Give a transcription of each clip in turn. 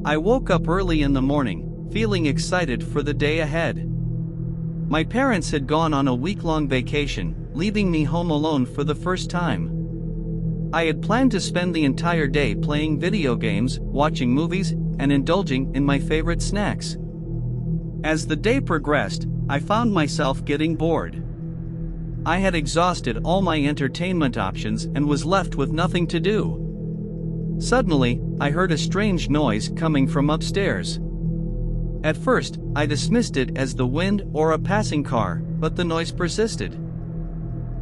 I woke up early in the morning, feeling excited for the day ahead. My parents had gone on a week-long vacation, leaving me home alone for the first time. I had planned to spend the entire day playing video games, watching movies, and indulging in my favorite snacks. As the day progressed, I found myself getting bored. I had exhausted all my entertainment options and was left with nothing to do. Suddenly, I heard a strange noise coming from upstairs. At first, I dismissed it as the wind or a passing car, but the noise persisted.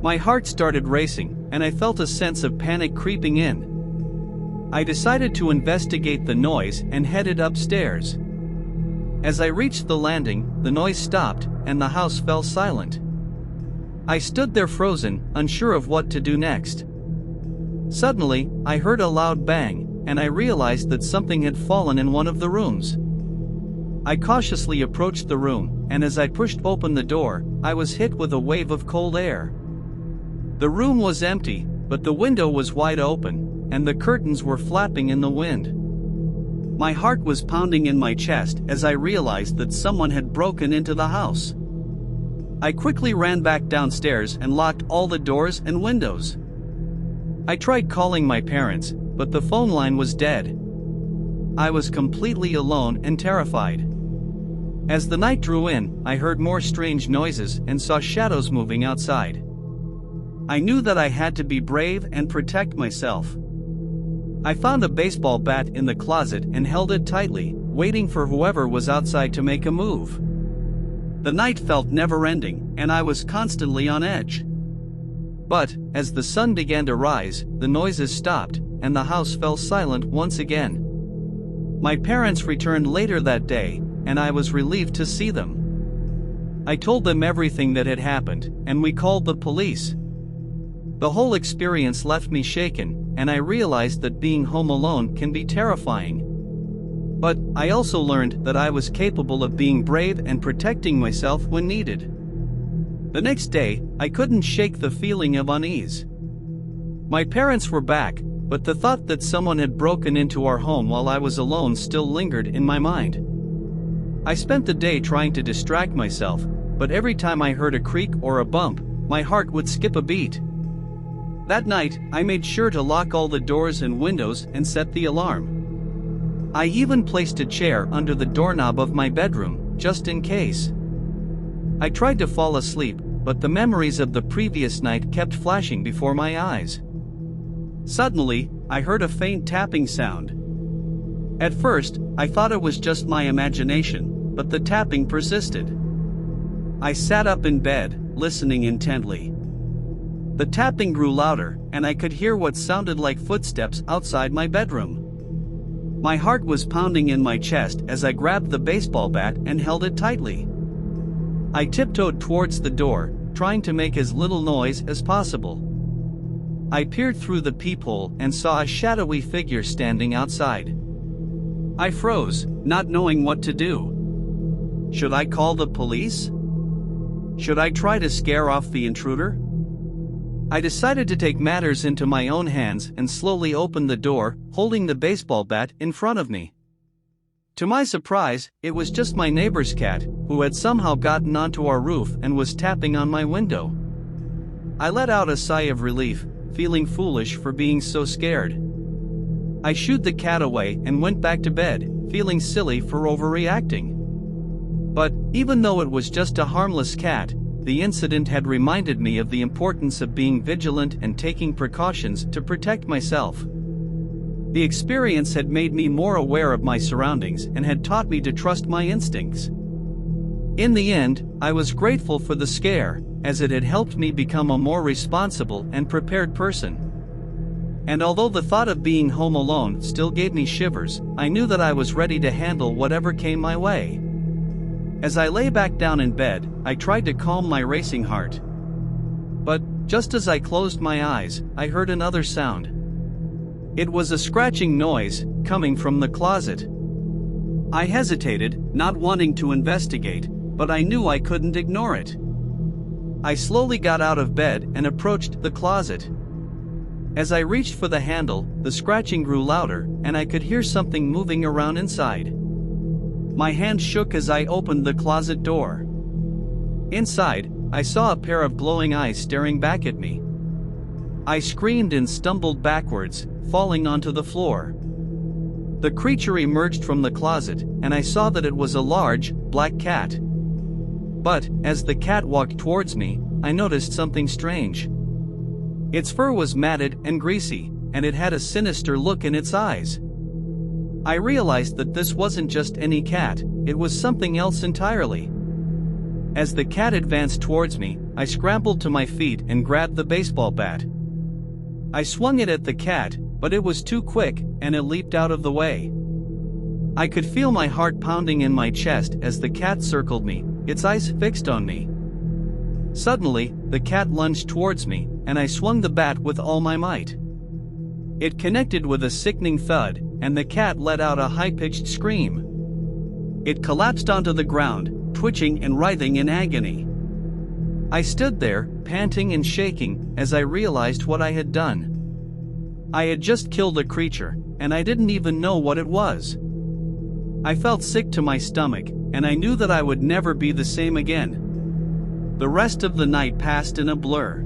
My heart started racing, and I felt a sense of panic creeping in. I decided to investigate the noise and headed upstairs. As I reached the landing, the noise stopped, and the house fell silent. I stood there frozen, unsure of what to do next. Suddenly, I heard a loud bang, and I realized that something had fallen in one of the rooms. I cautiously approached the room, and as I pushed open the door, I was hit with a wave of cold air. The room was empty, but the window was wide open, and the curtains were flapping in the wind. My heart was pounding in my chest as I realized that someone had broken into the house. I quickly ran back downstairs and locked all the doors and windows. I tried calling my parents, but the phone line was dead. I was completely alone and terrified. As the night drew in, I heard more strange noises and saw shadows moving outside. I knew that I had to be brave and protect myself. I found a baseball bat in the closet and held it tightly, waiting for whoever was outside to make a move. The night felt never-ending, and I was constantly on edge. But, as the sun began to rise, the noises stopped, and the house fell silent once again. My parents returned later that day, and I was relieved to see them. I told them everything that had happened, and we called the police. The whole experience left me shaken, and I realized that being home alone can be terrifying. But I also learned that I was capable of being brave and protecting myself when needed. The next day, I couldn't shake the feeling of unease. My parents were back, but the thought that someone had broken into our home while I was alone still lingered in my mind. I spent the day trying to distract myself, but every time I heard a creak or a bump, my heart would skip a beat. That night, I made sure to lock all the doors and windows and set the alarm. I even placed a chair under the doorknob of my bedroom, just in case. I tried to fall asleep, but the memories of the previous night kept flashing before my eyes. Suddenly, I heard a faint tapping sound. At first, I thought it was just my imagination, but the tapping persisted. I sat up in bed, listening intently. The tapping grew louder, and I could hear what sounded like footsteps outside my bedroom. My heart was pounding in my chest as I grabbed the baseball bat and held it tightly. I tiptoed towards the door, trying to make as little noise as possible. I peered through the peephole and saw a shadowy figure standing outside. I froze, not knowing what to do. Should I call the police? Should I try to scare off the intruder? I decided to take matters into my own hands and slowly opened the door, holding the baseball bat in front of me. To my surprise, it was just my neighbor's cat, who had somehow gotten onto our roof and was tapping on my window. I let out a sigh of relief, feeling foolish for being so scared. I shooed the cat away and went back to bed, feeling silly for overreacting. But, even though it was just a harmless cat, the incident had reminded me of the importance of being vigilant and taking precautions to protect myself. The experience had made me more aware of my surroundings and had taught me to trust my instincts. In the end, I was grateful for the scare, as it had helped me become a more responsible and prepared person. And although the thought of being home alone still gave me shivers, I knew that I was ready to handle whatever came my way. As I lay back down in bed, I tried to calm my racing heart. But, just as I closed my eyes, I heard another sound. It was a scratching noise, coming from the closet. I hesitated, not wanting to investigate, but I knew I couldn't ignore it. I slowly got out of bed and approached the closet. As I reached for the handle, the scratching grew louder, and I could hear something moving around inside. My hand shook as I opened the closet door. Inside, I saw a pair of glowing eyes staring back at me. I screamed and stumbled backwards, falling onto the floor. The creature emerged from the closet, and I saw that it was a large, black cat. But, as the cat walked towards me, I noticed something strange. Its fur was matted and greasy, and it had a sinister look in its eyes. I realized that this wasn't just any cat, it was something else entirely. As the cat advanced towards me, I scrambled to my feet and grabbed the baseball bat. I swung it at the cat, but it was too quick, and it leaped out of the way. I could feel my heart pounding in my chest as the cat circled me, its eyes fixed on me. Suddenly, the cat lunged towards me, and I swung the bat with all my might. It connected with a sickening thud, and the cat let out a high-pitched scream. It collapsed onto the ground, twitching and writhing in agony. I stood there, panting and shaking, as I realized what I had done. I had just killed a creature, and I didn't even know what it was. I felt sick to my stomach, and I knew that I would never be the same again. The rest of the night passed in a blur.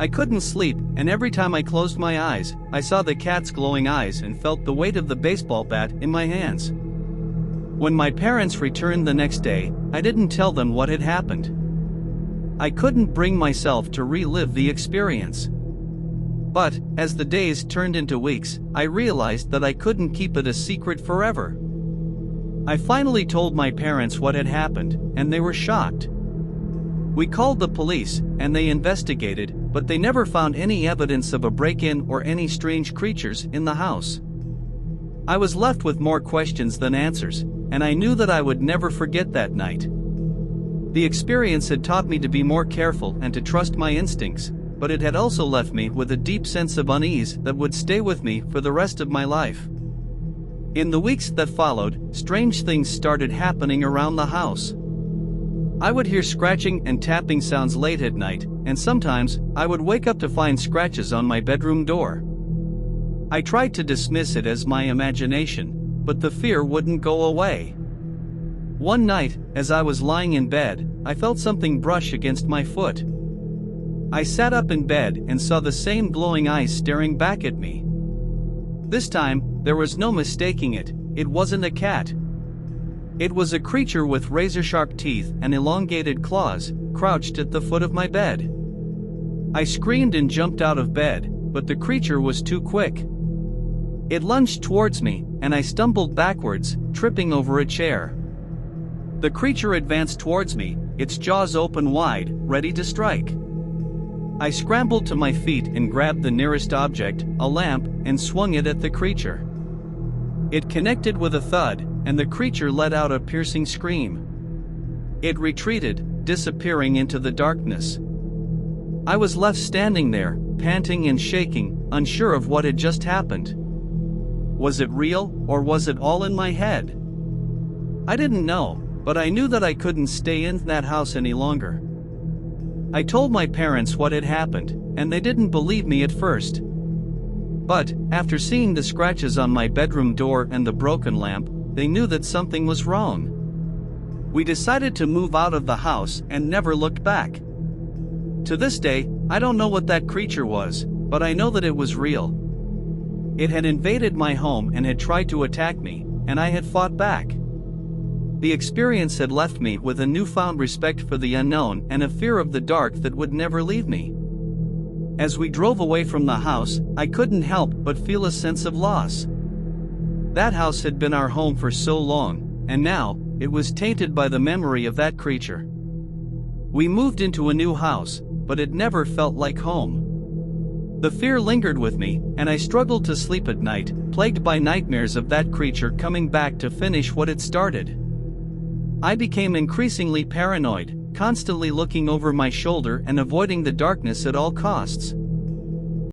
I couldn't sleep, and every time I closed my eyes, I saw the cat's glowing eyes and felt the weight of the baseball bat in my hands. When my parents returned the next day, I didn't tell them what had happened. I couldn't bring myself to relive the experience. But, as the days turned into weeks, I realized that I couldn't keep it a secret forever. I finally told my parents what had happened, and they were shocked. We called the police, and they investigated, but they never found any evidence of a break-in or any strange creatures in the house. I was left with more questions than answers, and I knew that I would never forget that night. The experience had taught me to be more careful and to trust my instincts, but it had also left me with a deep sense of unease that would stay with me for the rest of my life. In the weeks that followed, strange things started happening around the house. I would hear scratching and tapping sounds late at night, and sometimes, I would wake up to find scratches on my bedroom door. I tried to dismiss it as my imagination, but the fear wouldn't go away. One night, as I was lying in bed, I felt something brush against my foot. I sat up in bed and saw the same glowing eyes staring back at me. This time, there was no mistaking it, it wasn't a cat. It was a creature with razor-sharp teeth and elongated claws, crouched at the foot of my bed. I screamed and jumped out of bed, but the creature was too quick. It lunged towards me, and I stumbled backwards, tripping over a chair. The creature advanced towards me, its jaws open wide, ready to strike. I scrambled to my feet and grabbed the nearest object, a lamp, and swung it at the creature. It connected with a thud, and the creature let out a piercing scream. It retreated, disappearing into the darkness. I was left standing there, panting and shaking, unsure of what had just happened. Was it real, or was it all in my head? I didn't know, but I knew that I couldn't stay in that house any longer. I told my parents what had happened, and they didn't believe me at first. But, after seeing the scratches on my bedroom door and the broken lamp, they knew that something was wrong. We decided to move out of the house and never looked back. To this day, I don't know what that creature was, but I know that it was real. It had invaded my home and had tried to attack me, and I had fought back. The experience had left me with a newfound respect for the unknown and a fear of the dark that would never leave me. As we drove away from the house, I couldn't help but feel a sense of loss. That house had been our home for so long, and now, it was tainted by the memory of that creature. We moved into a new house, but it never felt like home. The fear lingered with me, and I struggled to sleep at night, plagued by nightmares of that creature coming back to finish what it started. I became increasingly paranoid, constantly looking over my shoulder and avoiding the darkness at all costs.